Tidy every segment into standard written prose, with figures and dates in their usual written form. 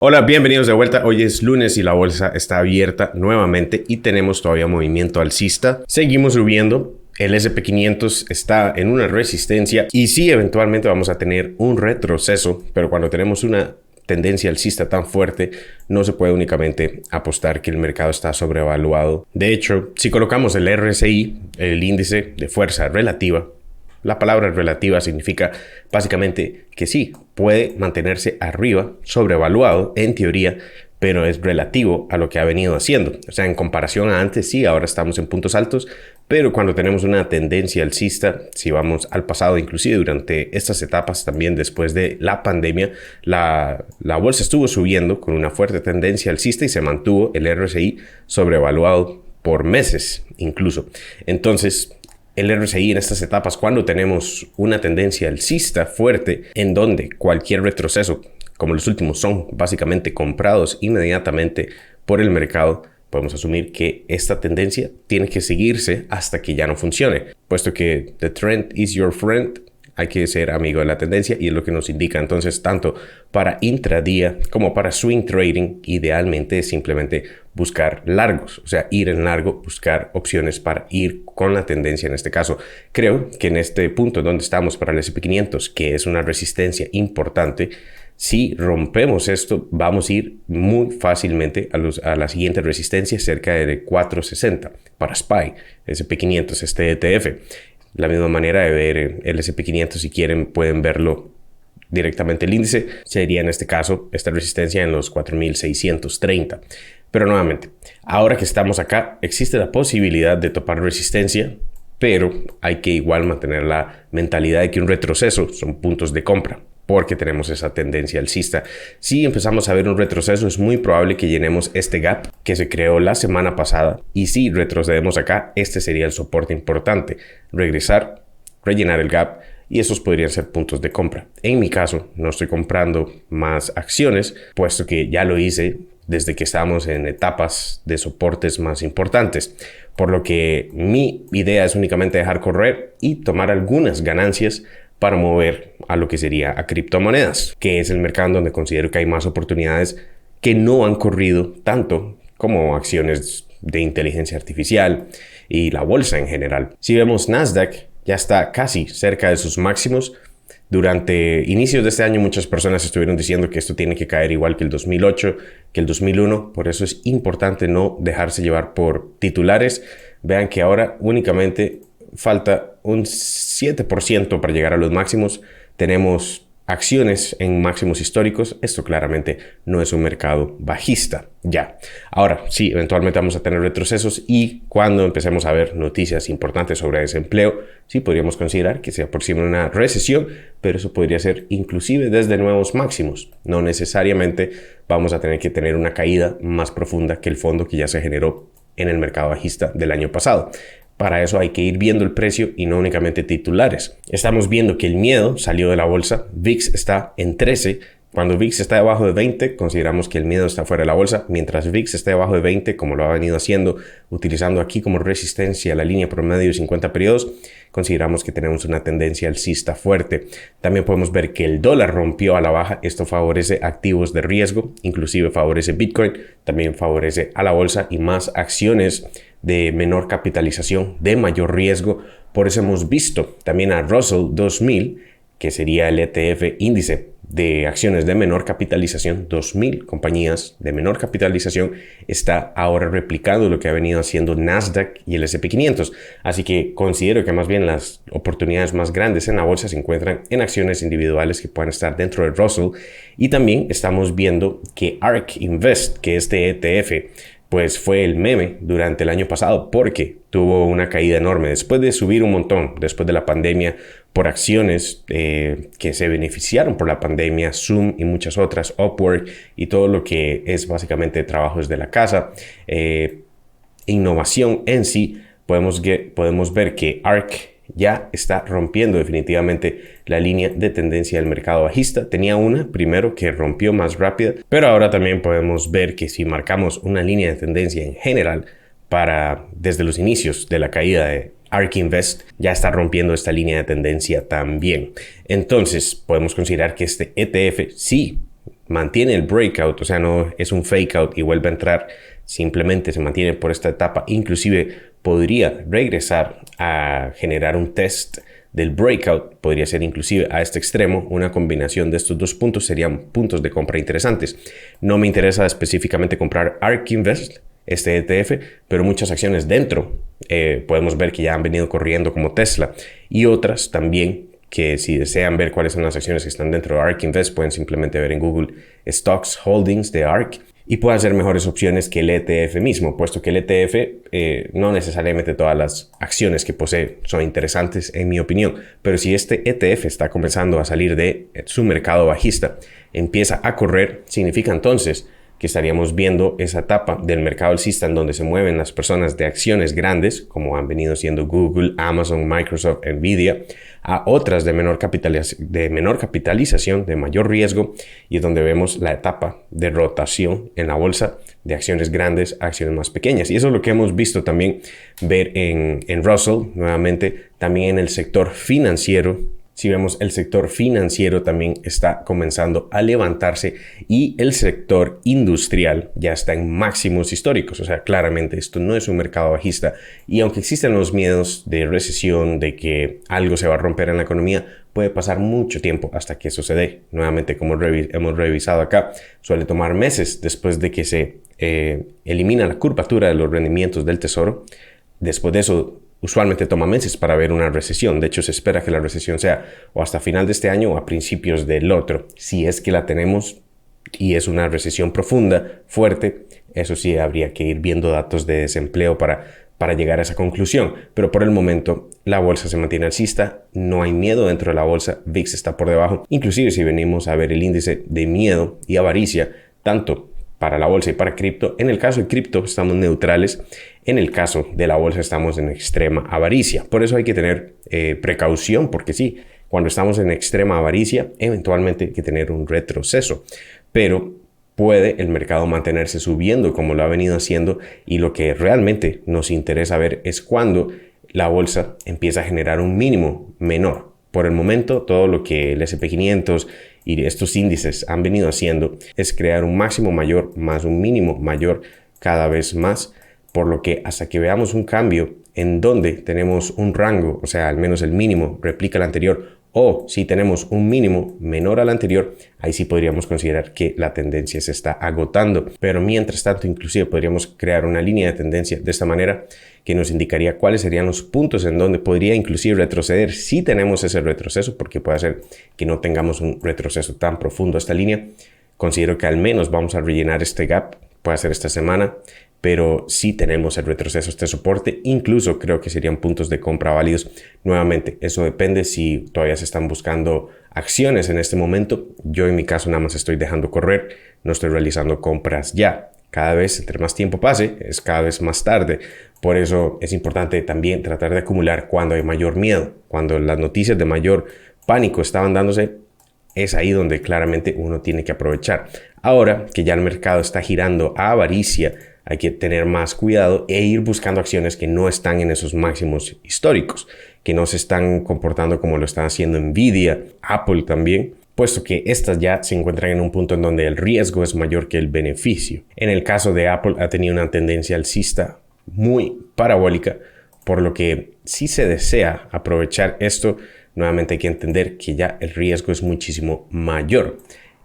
Hola, bienvenidos de vuelta. Hoy es lunes y la bolsa está abierta nuevamente y tenemos todavía movimiento alcista. Seguimos subiendo. El S&P 500 está en una resistencia y sí, eventualmente vamos a tener un retroceso, pero cuando tenemos una tendencia alcista tan fuerte, no se puede únicamente apostar que el mercado está sobrevaluado. De hecho, si colocamos el RSI, el índice de fuerza relativa, la palabra relativa significa básicamente que sí, puede mantenerse arriba, sobrevaluado en teoría, pero es relativo a lo que ha venido haciendo. O sea, en comparación a antes, sí, ahora estamos en puntos altos, pero cuando tenemos una tendencia alcista, si vamos al pasado, inclusive durante estas etapas también después de la pandemia, la bolsa estuvo subiendo con una fuerte tendencia alcista y se mantuvo el RSI sobrevaluado por meses incluso. Entonces, el RSI en estas etapas, cuando tenemos una tendencia alcista fuerte, en donde cualquier retroceso, como los últimos, son básicamente comprados inmediatamente por el mercado, podemos asumir que esta tendencia tiene que seguirse hasta que ya no funcione, puesto que the trend is your friend. Hay que ser amigo de la tendencia y es lo que nos indica. Entonces, tanto para intradía como para swing trading, idealmente es simplemente buscar largos, o sea, ir en largo, buscar opciones para ir con la tendencia en este caso. Creo que en este punto donde estamos para el S&P 500, que es una resistencia importante, si rompemos esto, vamos a ir muy fácilmente a la siguiente resistencia cerca de 460 para SPY, S&P 500, este ETF. La misma manera de ver el S&P 500, si quieren pueden verlo directamente el índice, sería en este caso esta resistencia en los 4.630. Pero nuevamente, ahora que estamos acá, existe la posibilidad de topar resistencia, pero hay que igual mantener la mentalidad de que un retroceso son puntos de compra, porque tenemos esa tendencia alcista. Si empezamos a ver un retroceso, es muy probable que llenemos este gap que se creó la semana pasada, y si retrocedemos acá, este sería el soporte importante: regresar, rellenar el gap, y esos podrían ser puntos de compra. En mi caso, no estoy comprando más acciones, puesto que ya lo hice desde que estamos en etapas de soportes más importantes, por lo que mi idea es únicamente dejar correr y tomar algunas ganancias para mover a lo que sería a criptomonedas, que es el mercado donde considero que hay más oportunidades que no han corrido tanto como acciones de inteligencia artificial y la bolsa en general. Si vemos Nasdaq, ya está casi cerca de sus máximos. Durante inicios de este año muchas personas estuvieron diciendo que esto tiene que caer igual que el 2008, que el 2001. Por eso es importante no dejarse llevar por titulares. Vean que ahora únicamente falta un 7% para llegar a los máximos. Tenemos acciones en máximos históricos. Esto claramente no es un mercado bajista ya. Ahora sí, eventualmente vamos a tener retrocesos, y cuando empecemos a ver noticias importantes sobre desempleo, sí podríamos considerar que se aproxima una recesión, pero eso podría ser inclusive desde nuevos máximos. No necesariamente vamos a tener que tener una caída más profunda que el fondo que ya se generó en el mercado bajista del año pasado. Para eso hay que ir viendo el precio y no únicamente titulares. Estamos viendo que el miedo salió de la bolsa. VIX está en 13. Cuando VIX está debajo de 20, consideramos que el miedo está fuera de la bolsa. Mientras VIX esté debajo de 20, como lo ha venido haciendo, utilizando aquí como resistencia la línea promedio de 50 periodos, consideramos que tenemos una tendencia alcista fuerte. También podemos ver que el dólar rompió a la baja. Esto favorece activos de riesgo, inclusive favorece Bitcoin, también favorece a la bolsa y más acciones de menor capitalización, de mayor riesgo. Por eso hemos visto también a Russell 2000, que sería el ETF índice de acciones de menor capitalización. 2000 compañías de menor capitalización está ahora replicando lo que ha venido haciendo Nasdaq y el S&P 500. Así que considero que más bien las oportunidades más grandes en la bolsa se encuentran en acciones individuales que puedan estar dentro de Russell. Y también estamos viendo que ARK Invest, que este ETF pues fue el meme durante el año pasado, porque tuvo una caída enorme después de subir un montón, después de la pandemia, por acciones que se beneficiaron por la pandemia, Zoom y muchas otras, Upwork y todo lo que es básicamente trabajos de la casa, innovación en sí. Podemos ver que ARK ya está rompiendo definitivamente la línea de tendencia del mercado bajista. Tenía una primero que rompió más rápida, pero ahora también podemos ver que si marcamos una línea de tendencia en general desde los inicios de la caída de ARK Invest, ya está rompiendo esta línea de tendencia también. Entonces podemos considerar que este ETF sí mantiene el breakout, o sea, no es un fake out y vuelve a entrar, simplemente se mantiene por esta etapa, inclusive podría regresar a generar un test del breakout, podría ser inclusive a este extremo. Una combinación de estos dos puntos serían puntos de compra interesantes. No me interesa específicamente comprar ARK Invest, este ETF, pero muchas acciones dentro podemos ver que ya han venido corriendo, como Tesla, y otras también que, si desean ver cuáles son las acciones que están dentro de ARK Invest, pueden simplemente ver en Google Stocks Holdings de ARK y puedan ser mejores opciones que el ETF mismo, puesto que el ETF no necesariamente todas las acciones que posee son interesantes en mi opinión, pero si este ETF está comenzando a salir de su mercado bajista, empieza a correr, significa entonces que estaríamos viendo esa etapa del mercado alcista en donde se mueven las personas de acciones grandes, como han venido siendo Google, Amazon, Microsoft, Nvidia, a otras de menor capitalización, de mayor riesgo, y es donde vemos la etapa de rotación en la bolsa de acciones grandes a acciones más pequeñas. Y eso es lo que hemos visto también ver en Russell, nuevamente también en el sector financiero. Si vemos, el sector financiero también está comenzando a levantarse y el sector industrial ya está en máximos históricos. O sea, claramente esto no es un mercado bajista, y aunque existen los miedos de recesión, de que algo se va a romper en la economía, puede pasar mucho tiempo hasta que eso se dé. Nuevamente, como hemos revisado acá, suele tomar meses después de que se elimina la curvatura de los rendimientos del tesoro. Después de eso, usualmente toma meses para ver una recesión. De hecho, se espera que la recesión sea o hasta final de este año o a principios del otro. Si es que la tenemos y es una recesión profunda, fuerte, eso sí, habría que ir viendo datos de desempleo para llegar a esa conclusión. Pero por el momento, la bolsa se mantiene alcista, no hay miedo dentro de la bolsa, VIX está por debajo. Inclusive si venimos a ver el índice de miedo y avaricia, tanto para la bolsa y para cripto, en el caso de cripto estamos neutrales, en el caso de la bolsa estamos en extrema avaricia. Por eso hay que tener precaución, porque sí, cuando estamos en extrema avaricia, eventualmente hay que tener un retroceso, pero puede el mercado mantenerse subiendo como lo ha venido haciendo, y lo que realmente nos interesa ver es cuando la bolsa empieza a generar un mínimo menor. Por el momento, todo lo que el S&P 500 y estos índices han venido haciendo es crear un máximo mayor más un mínimo mayor cada vez más, por lo que hasta que veamos un cambio en donde tenemos un rango, o sea, al menos el mínimo replica el anterior, o si tenemos un mínimo menor al anterior, ahí sí podríamos considerar que la tendencia se está agotando. Pero mientras tanto, inclusive podríamos crear una línea de tendencia de esta manera que nos indicaría cuáles serían los puntos en donde podría inclusive retroceder si tenemos ese retroceso, porque puede ser que no tengamos un retroceso tan profundo a esta línea. Considero que al menos vamos a rellenar este gap, puede ser esta semana, pero si tenemos el retroceso, este soporte, incluso creo que serían puntos de compra válidos. Nuevamente, eso depende si todavía se están buscando acciones en este momento. Yo en mi caso nada más estoy dejando correr, no estoy realizando compras ya. Cada vez, entre más tiempo pase, es cada vez más tarde. Por eso es importante también tratar de acumular cuando hay mayor miedo, cuando las noticias de mayor pánico estaban dándose. Es ahí donde claramente uno tiene que aprovechar. Ahora que ya el mercado está girando a avaricia, hay que tener más cuidado e ir buscando acciones que no están en esos máximos históricos, que no se están comportando como lo están haciendo Nvidia, Apple también, puesto que estas ya se encuentran en un punto en donde el riesgo es mayor que el beneficio. En el caso de Apple, ha tenido una tendencia alcista muy parabólica, por lo que si se desea aprovechar esto, nuevamente hay que entender que ya el riesgo es muchísimo mayor.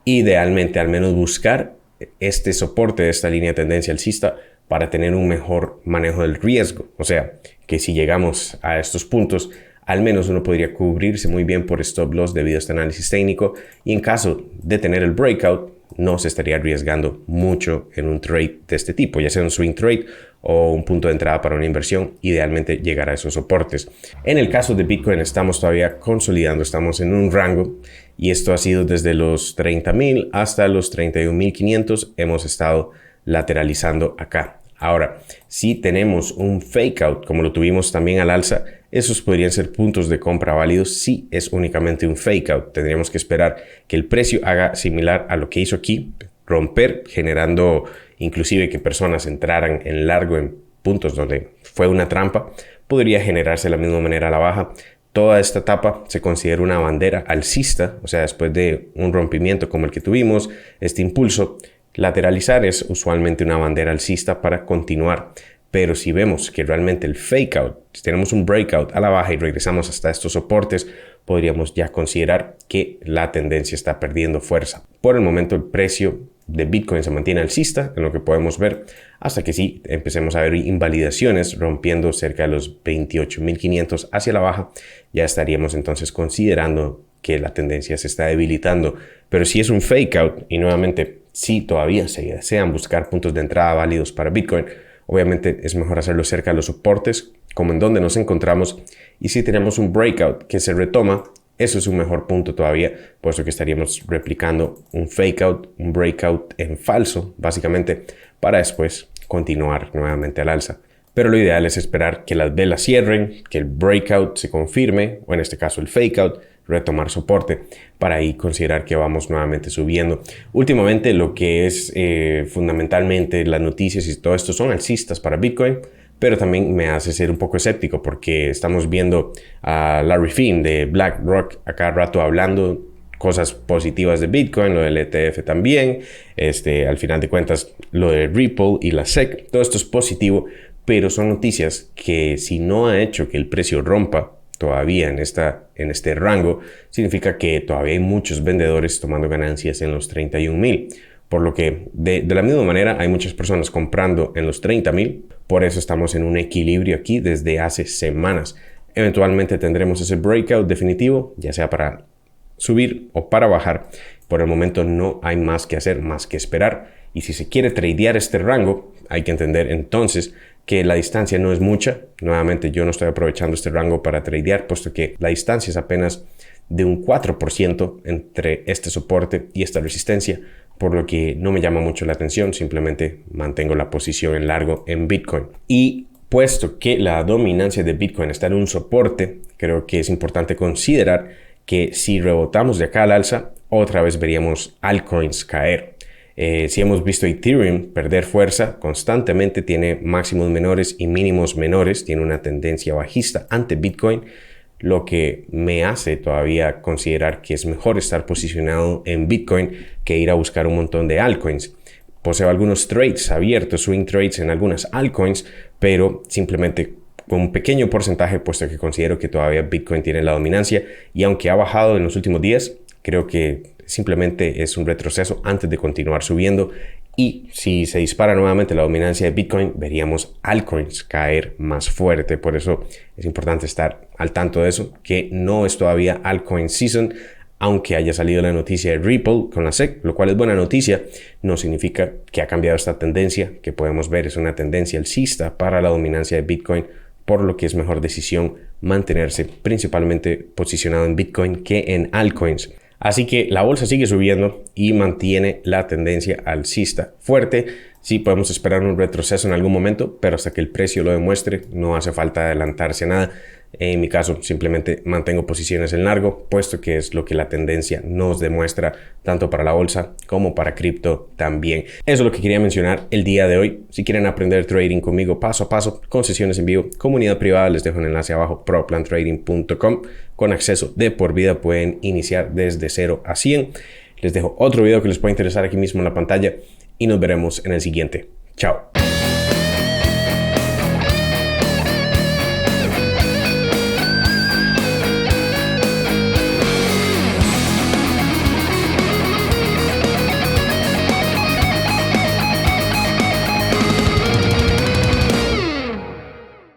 Idealmente, al menos buscar este soporte de esta línea de tendencia alcista para tener un mejor manejo del riesgo. O sea, que si llegamos a estos puntos, al menos uno podría cubrirse muy bien por stop loss debido a este análisis técnico, y en caso de tener el breakout, no se estaría arriesgando mucho en un trade de este tipo, ya sea un swing trade o un punto de entrada para una inversión. Idealmente llegar a esos soportes. En el caso de Bitcoin estamos todavía consolidando, estamos en un rango, y esto ha sido desde los 30,000 hasta los 31,500. Hemos estado lateralizando acá. Ahora, si tenemos un fake out como lo tuvimos también al alza, esos podrían ser puntos de compra válidos. Si es únicamente un fake out, tendríamos que esperar que el precio haga similar a lo que hizo aquí, romper, generando inclusive que personas entraran en largo en puntos donde fue una trampa. Podría generarse de la misma manera a la baja, toda esta etapa se considera una bandera alcista, o sea, después de un rompimiento como el que tuvimos, este impulso, lateralizar es usualmente una bandera alcista para continuar. Pero si vemos que realmente el fake out, si tenemos un breakout a la baja y regresamos hasta estos soportes, podríamos ya considerar que la tendencia está perdiendo fuerza. Por el momento el precio de Bitcoin se mantiene alcista, en lo que podemos ver, hasta que sí empecemos a ver invalidaciones rompiendo cerca de los 28.500 hacia la baja, ya estaríamos entonces considerando que la tendencia se está debilitando. Pero si es un fake out y nuevamente si todavía se desean buscar puntos de entrada válidos para Bitcoin, obviamente es mejor hacerlo cerca de los soportes, como en donde nos encontramos, y si tenemos un breakout que se retoma, eso es un mejor punto todavía, puesto que estaríamos replicando un fake out, un breakout en falso, básicamente, para después continuar nuevamente al alza. Pero lo ideal es esperar que las velas cierren, que el breakout se confirme, o en este caso el fake out, retomar soporte para ahí considerar que vamos nuevamente subiendo. Últimamente lo que es fundamentalmente las noticias y todo esto son alcistas para Bitcoin, pero también me hace ser un poco escéptico porque estamos viendo a Larry Fink de BlackRock a cada rato hablando cosas positivas de Bitcoin, lo del ETF también, al final de cuentas lo de Ripple y la SEC, todo esto es positivo, pero son noticias que si no ha hecho que el precio rompa todavía en este rango, significa que todavía hay muchos vendedores tomando ganancias en los 31,000. Por lo que de la misma manera hay muchas personas comprando en los 30,000. Por eso estamos en un equilibrio aquí desde hace semanas. Eventualmente tendremos ese breakout definitivo, ya sea para subir o para bajar. Por el momento no hay más que hacer, más que esperar. Y si se quiere tradear este rango, hay que entender entonces que la distancia no es mucha. Nuevamente yo no estoy aprovechando este rango para tradear, puesto que la distancia es apenas de un 4% entre este soporte y esta resistencia, por lo que no me llama mucho la atención, simplemente mantengo la posición en largo en Bitcoin. Y puesto que la dominancia de Bitcoin está en un soporte, creo que es importante considerar que si rebotamos de acá al alza, otra vez veríamos altcoins caer. Si hemos visto Ethereum perder fuerza constantemente, tiene máximos menores y mínimos menores, tiene una tendencia bajista ante Bitcoin, lo que me hace todavía considerar que es mejor estar posicionado en Bitcoin que ir a buscar un montón de altcoins. Poseo algunos trades abiertos, swing trades en algunas altcoins, pero simplemente con un pequeño porcentaje, puesto que considero que todavía Bitcoin tiene la dominancia, y aunque ha bajado en los últimos días, creo que simplemente es un retroceso antes de continuar subiendo. Y si se dispara nuevamente la dominancia de Bitcoin, veríamos altcoins caer más fuerte. Por eso es importante estar al tanto de eso, que no es todavía altcoin season, aunque haya salido la noticia de Ripple con la SEC, lo cual es buena noticia. No significa que ha cambiado esta tendencia, que podemos ver es una tendencia alcista para la dominancia de Bitcoin, por lo que es mejor decisión mantenerse principalmente posicionado en Bitcoin que en altcoins. Así que la bolsa sigue subiendo y mantiene la tendencia alcista fuerte. Sí, podemos esperar un retroceso en algún momento, pero hasta que el precio lo demuestre, no hace falta adelantarse a nada. En mi caso, simplemente mantengo posiciones en largo, puesto que es lo que la tendencia nos demuestra, tanto para la bolsa como para cripto también. Eso es lo que quería mencionar el día de hoy. Si quieren aprender trading conmigo paso a paso, con sesiones en vivo, comunidad privada, les dejo un enlace abajo, proplantrading.com. Con acceso de por vida pueden iniciar desde 0 a 100. Les dejo otro video que les puede interesar aquí mismo en la pantalla y nos veremos en el siguiente. Chao.